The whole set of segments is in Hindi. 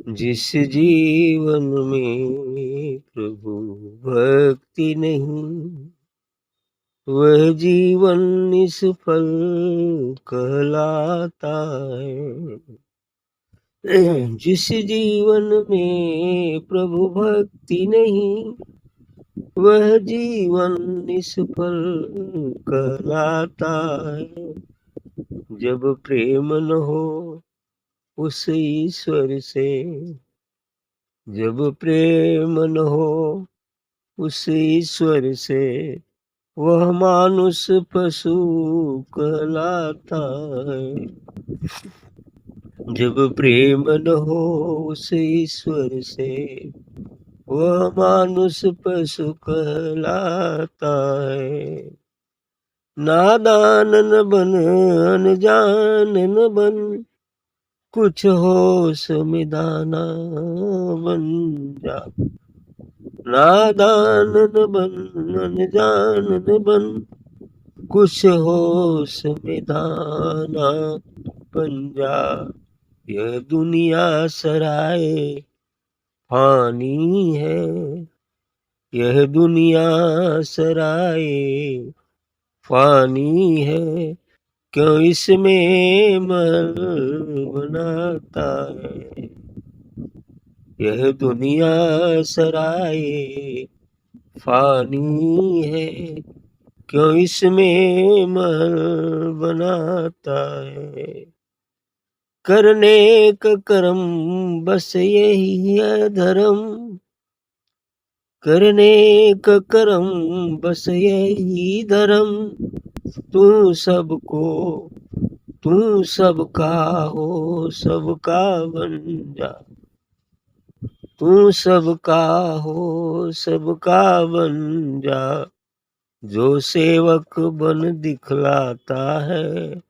जिस जीवन में प्रभु भक्ति नहीं, वह जीवन निष्फल कहलाता है। जिस जीवन में प्रभु भक्ति नहीं, वह जीवन निष्फल कहलाता है। जब प्रेम न हो उस ईश्वर से, जब प्रेम न हो उस ईश्वर से, वह मानुष पशु कहलाता है। जब प्रेम न हो उस ईश्वर से, वह मानुष पशु कहलाता है। नादान न बन, अनजान न बन, कुछ होश में दाना बन जा। नादान न बन, अनजान न बन, कुछ होश में दाना बन जा। यह दुनिया सराय फानी है, यह दुनिया सराय फानी है। क्यों इसमें महल बनाता है। यह दुनिया सराय फानी है, क्यों इसमें महल बनाता है। करने का कर्म बस यही है धर्म, करने का कर्म बस यही धर्म। तू सबको, तू सबका हो, सबका बन जा। तू सबका हो, सबका बन जा। जो सेवक बन दिखलाता है,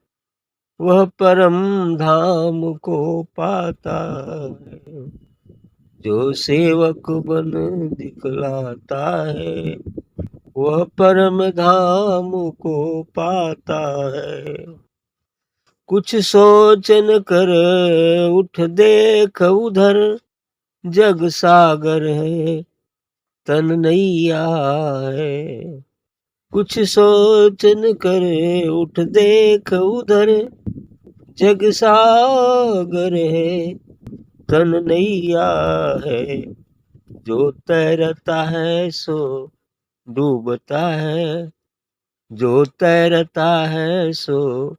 वह परम धाम को पाता है। जो सेवक बन दिखलाता है, वह परम धाम को पाता है। कुछ सोच न कर उठ देख उधर, जग सागर है तन नैया है। कुछ सोच न कर उठ देख उधर, जग सागर है तन नैया है। जो तैरता है सो डूबता है, जो तैरता है सो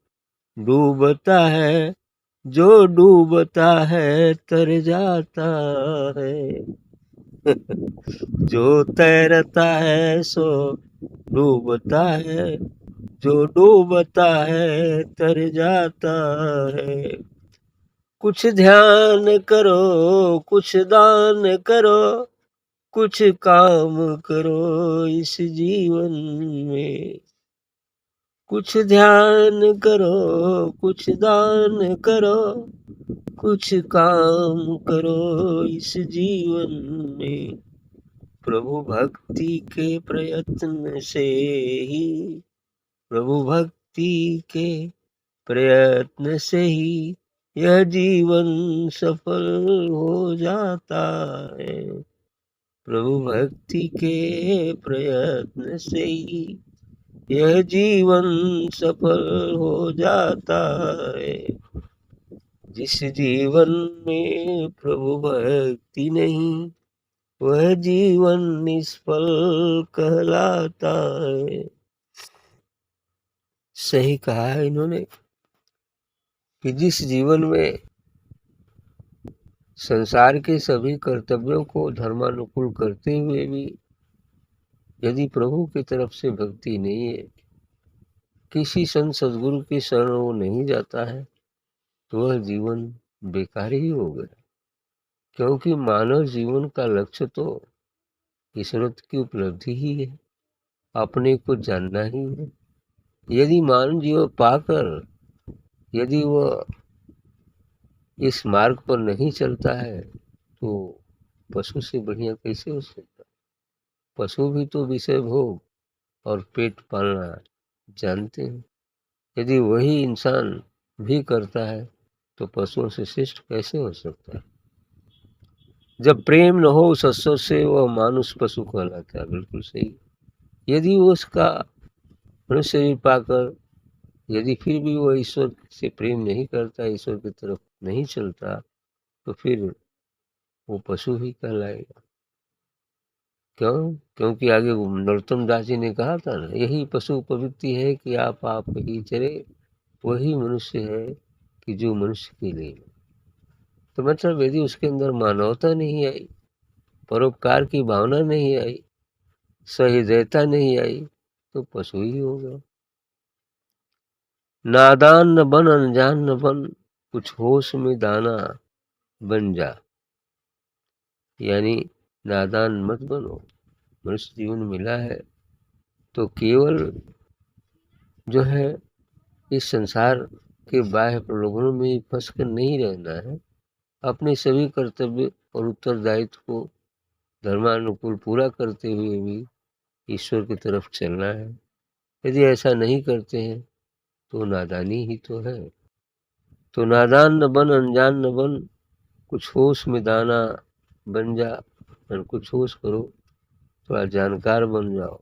डूबता है, जो डूबता है तर जाता है। जो तैरता है सो डूबता है, जो डूबता है तर जाता है। कुछ ध्यान करो, कुछ दान करो, कुछ काम करो इस जीवन में। कुछ ध्यान करो, कुछ दान करो, कुछ काम करो इस जीवन में। प्रभु भक्ति के प्रयत्न से ही, प्रभु भक्ति के प्रयत्न से ही यह जीवन सफल हो जाता है। प्रभु भक्ति के प्रयत्न से ही यह जीवन सफल हो जाता है। जिस जीवन में प्रभु भक्ति नहीं, वह जीवन निष्फल कहलाता है। सही कहा है इन्होंने कि जिस जीवन में संसार के सभी कर्तव्यों को धर्मानुकूल करते हुए भी यदि प्रभु की तरफ से भक्ति नहीं है, किसी संत सदगुरु की शरण वो नहीं जाता है, तो वह जीवन बेकार ही हो गया। क्योंकि मानव जीवन का लक्ष्य तो ईश्वरत्व की उपलब्धि ही है, अपने को जानना ही है। यदि मानव जीवन पाकर यदि वह इस मार्ग पर नहीं चलता है, तो पशु से बढ़िया कैसे हो सकता है। पशु भी तो विषय भोग और पेट पालना जानते हैं। यदि वही इंसान भी करता है, तो पशुओं से श्रेष्ठ कैसे हो सकता है। जब प्रेम न हो उस ईश्वर से वह मानुष पशु कहलाता है। बिल्कुल सही। यदि वो उसका मनुष्य शरीर पाकर यदि फिर भी वो ईश्वर से प्रेम नहीं करता, ईश्वर की तरफ नहीं चलता, तो फिर वो पशु ही कहलाएगा। क्यों? क्योंकि आगे नरोत्तम दास जी ने कहा था ना, यही पशु प्रवृत्ति है कि आप ही चले, वही मनुष्य है कि जो मनुष्य के लिए। तो मतलब यदि उसके अंदर मानवता नहीं आई, परोपकार की भावना नहीं आई, सहृदयता नहीं आई, तो पशु ही होगा। नादान न बन, अनजान न बन, कुछ होश में दाना बन जा। यानी नादान मत बनो। मनुष्य जीवन मिला है तो केवल जो है इस संसार के बाह्य प्रलोभनों में फंस कर नहीं रहना है, अपने सभी कर्तव्य और उत्तरदायित्व को धर्मानुकूल पूरा करते हुए भी ईश्वर की तरफ चलना है। यदि ऐसा नहीं करते हैं तो नादानी ही तो है। तो नादान न बन, अनजान न बन, कुछ होश में दाना बन जा। और कुछ होश करो, थोड़ा जानकार बन जाओ।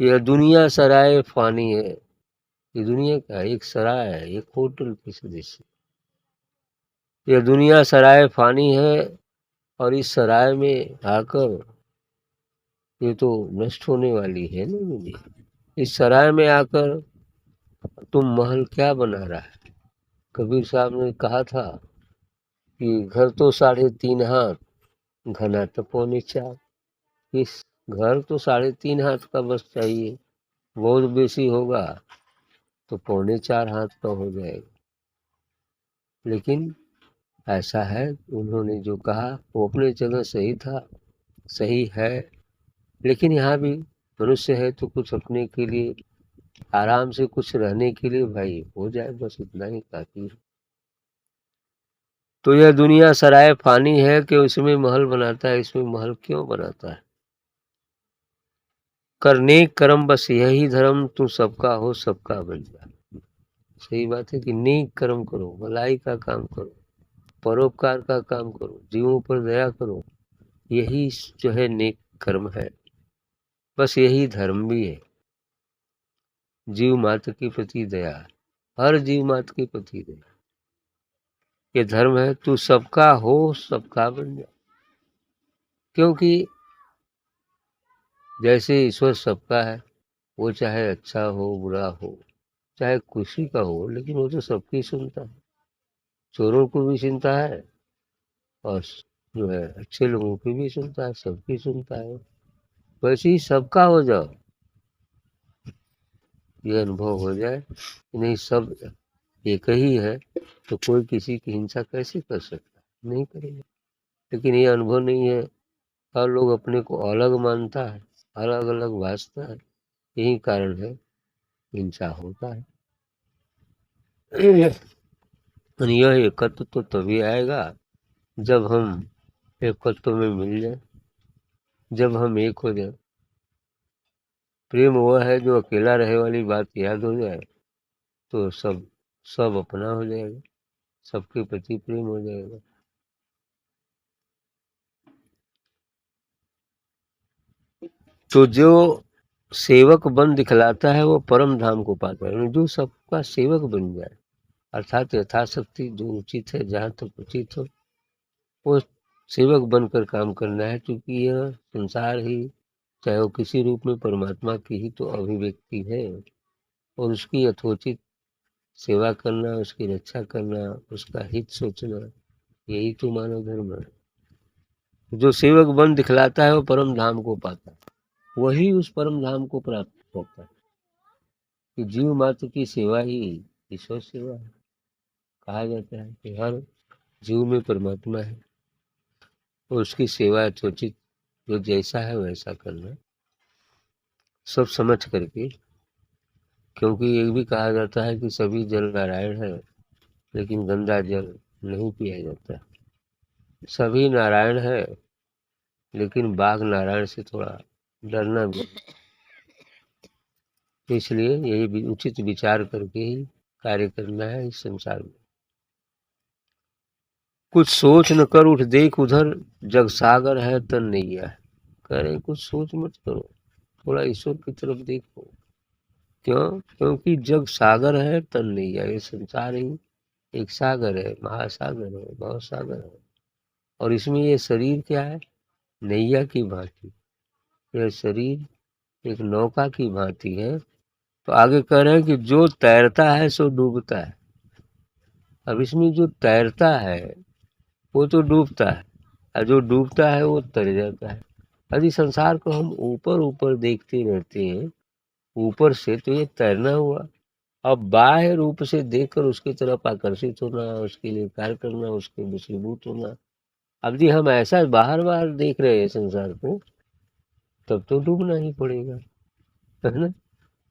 यह दुनिया सराय फानी है। ये दुनिया का एक सराय है, एक होटल की सदृश। यह दुनिया सराय फानी है और इस सराय में आकर ये तो नष्ट होने वाली है ना दुनिया। इस सराय में आकर तुम महल क्या बना रहा है? कबीर साहब ने कहा था कि घर तो 3.5 हाथ, घना तो 4.25। इस घर तो 3.5 हाथ का बस चाहिए, बहुत बेसी होगा तो 4.25 हाथ का हो जाएगा। लेकिन ऐसा है, उन्होंने जो कहा वो अपने जगह सही था, सही है। लेकिन यहाँ भी मनुष्य है तो कुछ अपने के लिए आराम से कुछ रहने के लिए भाई हो जाए, बस इतना ही काफी है। तो यह दुनिया सराय फानी है कि उसमें महल बनाता है। इसमें महल क्यों बनाता है? कर नेक कर्म बस यही धर्म, तू सबका हो सबका बन जा। सही बात है कि नेक कर्म करो, भलाई का काम करो, परोपकार का काम करो, जीवों पर दया करो। यही जो है नेक कर्म है, बस यही धर्म भी है। जीव मात्र के प्रति दया, हर जीव मात्र के प्रति दया, ये धर्म है। तू सबका हो सबका बन जा। क्योंकि जैसे ईश्वर सबका है, वो चाहे अच्छा हो बुरा हो, चाहे खुशी का हो, लेकिन वो तो सबकी सुनता है। चोरों को भी सुनता है और जो है अच्छे लोगों की भी सुनता है, सबकी सुनता है। वैसे ही सबका हो जाओ, ये अनुभव हो जाए कि नहीं सब एक ही है, तो कोई किसी की हिंसा कैसे कर सकता है? नहीं करेगा। लेकिन ये अनुभव नहीं है, हर लोग अपने को अलग मानता है, अलग अलग भासता है। यही कारण है हिंसा होता है। और यह एकत्व तो तभी आएगा जब हम एकत्व में मिल जाए, जब हम एक हो जाए। प्रेम वह है जो अकेला रहे वाली बात याद हो जाए तो सब सब अपना हो जाएगा, सबके प्रति प्रेम हो जाएगा। तो जो सेवक बन दिखलाता है वो परम धाम को पाता है। जो सबका सेवक बन जाए, अर्थात यथाशक्ति जो उचित है, जहाँ तक उचित हो वो सेवक बनकर काम करना है। क्योंकि यह संसार ही, चाहे वो किसी रूप में, परमात्मा की ही तो अभिव्यक्ति है, और उसकी यथोचित सेवा करना, उसकी रक्षा करना, उसका हित सोचना, यही तो मानव धर्म है। जो सेवक बन दिखलाता है वो परम धाम को पाता है, वही उस परम धाम को प्राप्त करता है। कि जीव मात्र की सेवा ही ईश्वर सेवा है। कहा जाता है कि हर जीव में परमात्मा है और उसकी सेवा यथोचित जो जैसा है वैसा करना, सब समझ करके। क्योंकि ये भी कहा जाता है कि सभी जल नारायण है, लेकिन गंदा जल नहीं पिया जाता। सभी नारायण है, लेकिन बाघ नारायण से थोड़ा डरना भी। इसलिए यही भी उचित विचार करके ही कार्य करना है इस संसार में। कुछ सोच न कर उठ देख उधर, जग सागर है तन नैया है। कह रहे कुछ सोच मत करो, थोड़ा ईश्वर की तरफ देखो। क्यों? क्योंकि जग सागर है तन नैया, ये संसार ही एक सागर है, महासागर है, बहुत सागर है। और इसमें ये शरीर क्या है? नैया की भांति। यह शरीर एक नौका की भांति है। तो आगे कह रहे हैं कि जो तैरता है सो डूबता है। अब इसमें जो तैरता है वो तो डूबता है, और जो डूबता है वो तर जाता है। यदि संसार को हम ऊपर ऊपर देखते रहते हैं, ऊपर से, तो ये तैरना हुआ। अब बाह्य रूप से देखकर उसकी तरफ आकर्षित होना, उसके लिए कार्य करना, उसके वशीभूत होना। अब यदि हम ऐसा बाहर बाहर देख रहे हैं संसार को, तब तो डूबना ही पड़ेगा, है ना।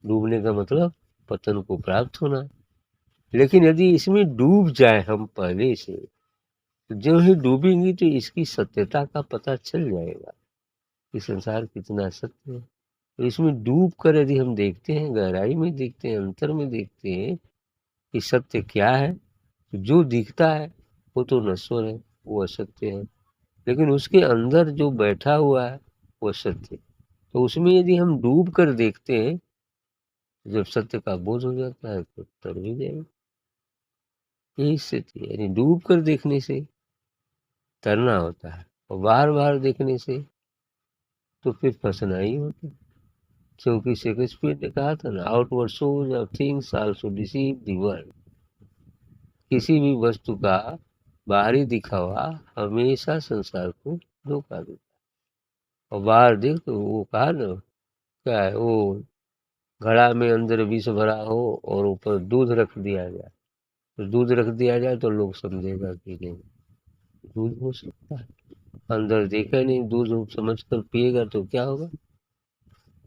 डूबने का मतलब पतन को प्राप्त होना। लेकिन यदि इसमें डूब जाए हम पहले से, तो जो ही डूबेंगी तो इसकी सत्यता का पता चल जाएगा कि संसार कितना सत्य है। तो इसमें डूब कर यदि हम देखते हैं, गहराई में देखते हैं, अंतर में देखते हैं कि सत्य क्या है, तो जो दिखता है वो तो नश्वर है, वो असत्य है। लेकिन उसके अंदर जो बैठा हुआ है वो सत्य है। तो उसमें यदि हम डूब कर देखते हैं, जब सत्य का बोध हो जाता है तो तर भी जाएगा। यही स्थिति है, यानी डूब कर देखने से तरना होता है, और बार बार देखने से तो फिर फंसना ही होता है। क्योंकि शेक्सपियर ने कहा था ना, outward shows of things also deceive the world. किसी भी वस्तु का बाहरी दिखावा हमेशा संसार को धोखा देता है। और बाहर देख तो वो कहा ना, क्या है वो, घड़ा में अंदर विष भरा हो और ऊपर दूध रख दिया जाए, तो दूध रख दिया जाए तो लोग समझेगा कि नहीं दूध हो सकता है। अंदर देखा नहीं, दूध समझ कर पिएगा तो क्या होगा,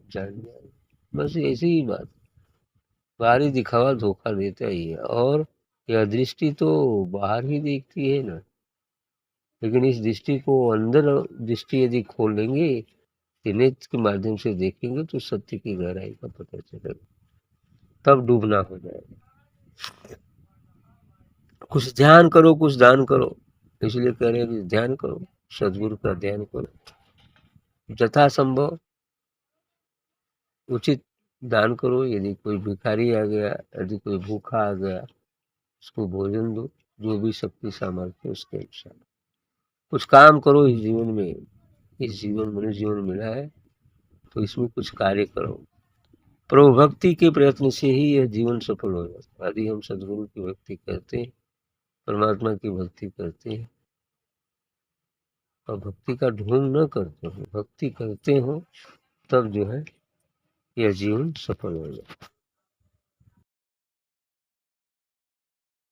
जान जाएगा। बस ऐसी ही बात, बाहरी दिखावा धोखा देता ही है। और यह दृष्टि तो बाहर ही देखती है ना, लेकिन इस दृष्टि को अंदर दृष्टि यदि खोलेंगे, नेत्र के माध्यम से देखेंगे, तो सत्य की गहराई का पता चलेगा, तब डूबना हो जाएगा। कुछ ध्यान करो, कुछ दान करो, इसलिए कह रहे हैं कि ध्यान करो, सदगुरु का ध्यान करो, यथासंभव उचित दान करो। यदि कोई भिखारी आ गया, यदि कोई भूखा आ गया, उसको भोजन दो, जो भी शक्ति सामर्थ्य उसके अनुसार। कुछ काम करो इस जीवन में, इस जीवन मनुष्य जीवन मिला है तो इसमें कुछ कार्य करो। प्रभु भक्ति के प्रयत्न से ही यह जीवन सफल हो जाता है। यदि हम सदगुरु की भक्ति करते हैं, परमात्मा की भक्ति करते हैं, और भक्ति का ढोंग न करते हो, भक्ति करते हो, तब जो है यह जीवन सफल हो जाता है।